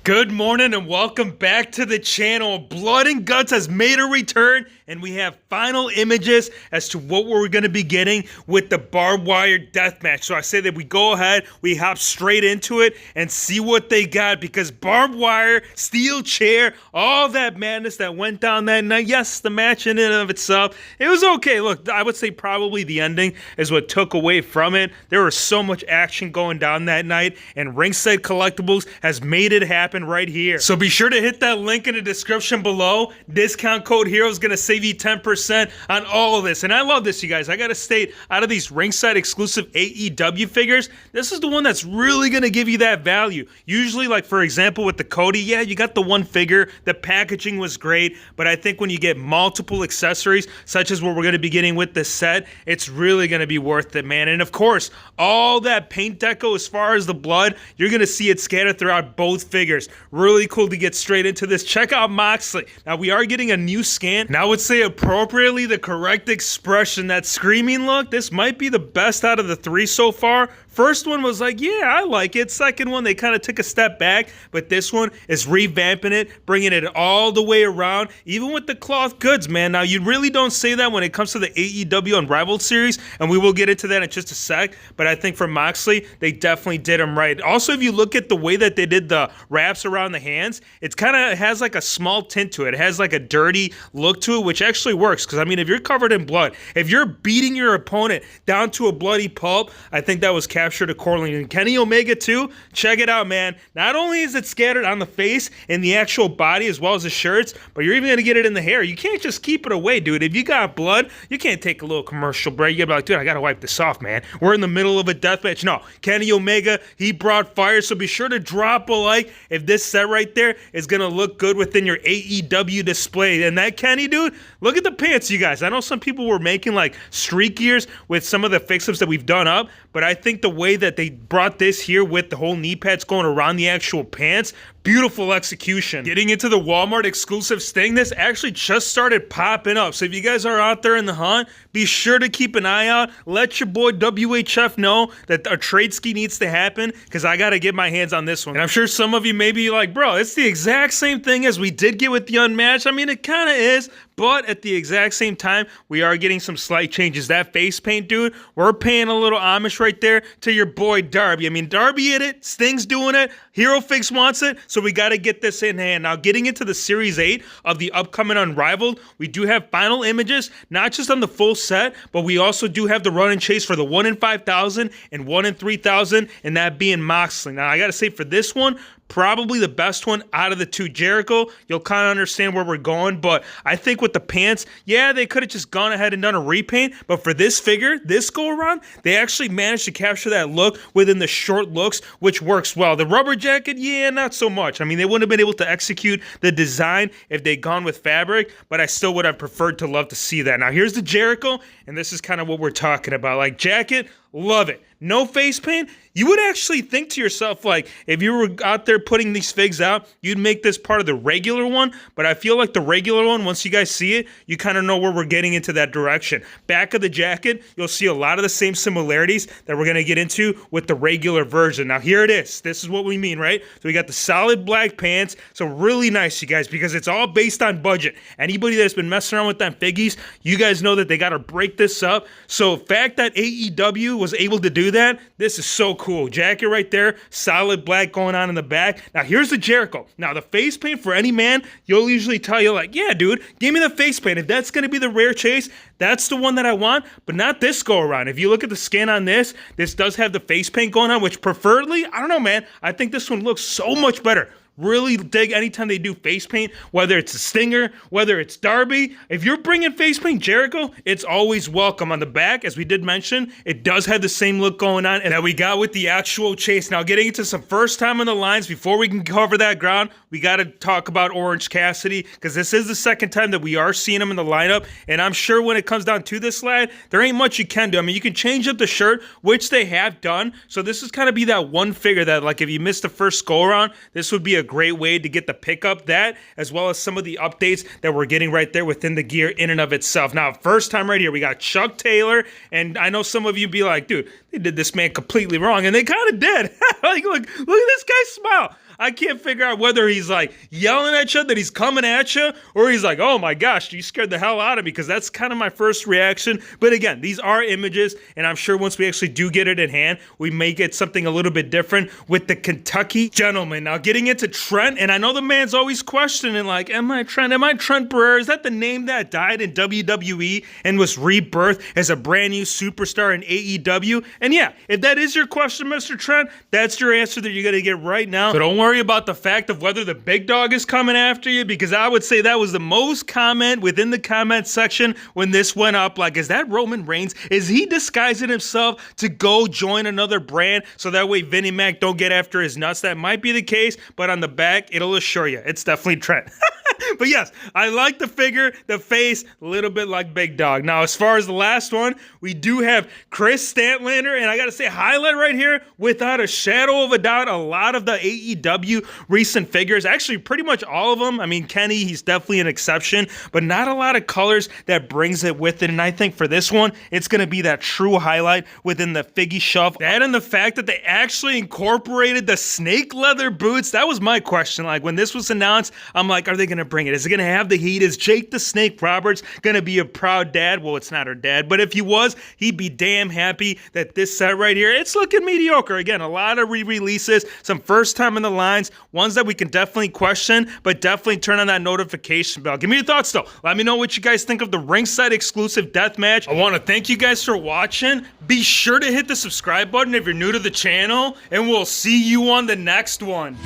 Good morning and welcome back to the channel. Blood and Guts has made a return and we have final images as to what we're going to be getting with the barbed wire death match. So I say that we go ahead, we hop straight into it and see what they got, because barbed wire, steel chair, all that madness that went down that night. Yes, the match in and of itself, it was okay. Look, I would say probably the ending is what took away from it. There was so much action going down that night, and Ringside Collectibles has made it happen right here. So be sure to hit that link in the description below. Discount code HERO is going to save you 10% on all of this. And I love this, you guys. I got to state, out of these Ringside exclusive AEW figures, this is the one that's really going to give you that value. Usually, like for example with the Cody, yeah, you got the one figure, the packaging was great, but I think when you get multiple accessories, such as what we're going to be getting with this set, it's really going to be worth it, man. And of course, all that paint deco as far as the blood, you're going to see it scattered throughout both figures. Really cool to get straight into this. Check out Moxley. Now, we are getting a new scan, and I would say appropriately the correct expression, that screaming look, this might be the best out of the three so far. First one was like, yeah, I like it. Second one, they kind of took a step back, but this one is revamping it, bringing it all the way around, even with the cloth goods, man. Now, you really don't say that when it comes to the AEW Unrivaled series, and we will get into that in just a sec, but I think for Moxley, they definitely did him right. Also, if you look at the way that they did the wraps around the hands, it kind of has like a small tint to it. It has like a dirty look to it, which actually works, because I mean, if you're covered in blood, if you're beating your opponent down to a bloody pulp, I think that was captured accordingly. And Kenny Omega too, check it out, man. Not only is it scattered on the face and the actual body as well as the shirts, but you're even going to get it in the hair. You can't just keep it away, dude. If you got blood, you can't take a little commercial break. You gotta be like, dude, I gotta wipe this off, man. We're in the middle of a death match. No, Kenny Omega, he brought fire, so be sure to drop a like if this set right there is gonna look good within your AEW display. And that Kenny, dude, look at the pants, you guys. I know some people were making like streak gears with some of the fix-ups that we've done up, but I think the way that they brought this here with the whole knee pads going around the actual pants, beautiful execution. Getting into the Walmart exclusive Sting, this actually just started popping up. So if you guys are out there in the hunt, be sure to keep an eye out. Let your boy WHF know that a trade ski needs to happen, because I got to get my hands on this one. And I'm sure some of you may be like, bro, it's the exact same thing as we did get with the Unmatched. I mean, it kind of is, but at the exact same time, we are getting some slight changes. That face paint, dude, we're paying a little homage right there to your boy Darby. I mean, Darby hit it, Sting's doing it, Hero Fix wants it, so we got to get this in hand. Now, getting into the Series 8 of the upcoming Unrivaled, we do have final images, not just on the full set, but we also do have the run and chase for the 1 in 5,000 and 1 in 3,000, and that being Moxley. Now, I got to say, for this one, probably the best one out of the two. Jericho, you'll kind of understand where we're going, but I think with the pants, yeah, they could have just gone ahead and done a repaint, but for this figure, this go around, they actually managed to capture that look within the short looks, which works well. The rubber jacket, yeah, not so much. I mean, they wouldn't have been able to execute the design if they'd gone with fabric, but I still would have preferred to love to see that. Now, here's the Jericho, and this is kind of what we're talking about. Like, jacket, love it. No face paint. You would actually think to yourself, like, if you were out there putting these figs out, you'd make this part of the regular one, but I feel like the regular one, once you guys see it, you kind of know where we're getting into that direction. Back of the jacket, you'll see a lot of the same similarities that we're going to get into with the regular version. Now, here it is. This is what we mean, right? So we got the solid black pants, so really nice, you guys, because it's all based on budget. Anybody that's been messing around with them figgies, you guys know that they got to break this up. So the fact that AEW was able to do that, this is so cool. Jacket right there, solid black going on in the back. Now here's the Jericho. Now the face paint, for any man, you'll usually tell you like, yeah, dude, give me the face paint. If that's going to be the rare chase, that's the one that I want, but not this go around. If you look at the scan on this does have the face paint going on, which preferably, I don't know, man, I think this one looks so much better. Really dig anytime they do face paint, whether it's a Stinger, whether it's Darby. If you're bringing face paint Jericho, it's always welcome. On the back, as we did mention, it does have the same look going on and that we got with the actual chase. Now, getting into some first time on the lines, before we can cover that ground, we got to talk about Orange Cassidy, because this is the second time that we are seeing him in the lineup, and I'm sure when it comes down to this, lad, there ain't much you can do. I mean, you can change up the shirt, which they have done, so this is kind of be that one figure that, like, if you missed the first go-around, this would be a great way to get the pickup, that as well as some of the updates that we're getting right there within the gear in and of itself. Now, first time right here, we got Chuck Taylor, and I know some of you be like, dude, they did this man completely wrong, and they kind of did. Like, look at this guy smile. I can't figure out whether he's like yelling at you that he's coming at you, or he's like, oh my gosh, you scared the hell out of me, because that's kind of my first reaction. But again, these are images, and I'm sure once we actually do get it in hand, we may get something a little bit different with the Kentucky Gentleman. Now getting into Trent, and I know the man's always questioning like, am I Trent Barrera? Is that the name that died in WWE and was rebirthed as a brand new superstar in AEW? And yeah, if that is your question, Mr. Trent, that's your answer that you're gonna get right now. So don't worry about the fact of whether the big dog is coming after you, because I would say that was the most comment within the comment section when this went up. Like, is that Roman Reigns? Is he disguising himself to go join another brand so that way Vinnie Mac don't get after his nuts? That might be the case, but on the back, it'll assure you it's definitely Trent. But yes, I like the figure, the face, a little bit like Big Dog. Now, as far as the last one, we do have Chris Statlander, and I gotta say, highlight right here, without a shadow of a doubt, a lot of the AEW recent figures, actually pretty much all of them. I mean, Kenny, he's definitely an exception, but not a lot of colors that brings it with it. And I think for this one, it's gonna be that true highlight within the figgy shelf. That and the fact that they actually incorporated the snake leather boots. That was my question. Like, when this was announced, I'm like, are they gonna bring it? Is it gonna have the heat? Is Jake the Snake Roberts gonna be a proud dad? Well, it's not her dad, but if he was, he'd be damn happy that this set right here, it's looking mediocre. Again, a lot of re-releases, some first time in the lines, ones that we can definitely question, but definitely turn on that notification bell. Give me your thoughts though. Let me know what you guys think of the Ringside exclusive death match. I want to thank you guys for watching. Be sure to hit the subscribe button if you're new to the channel, and we'll see you on the next one.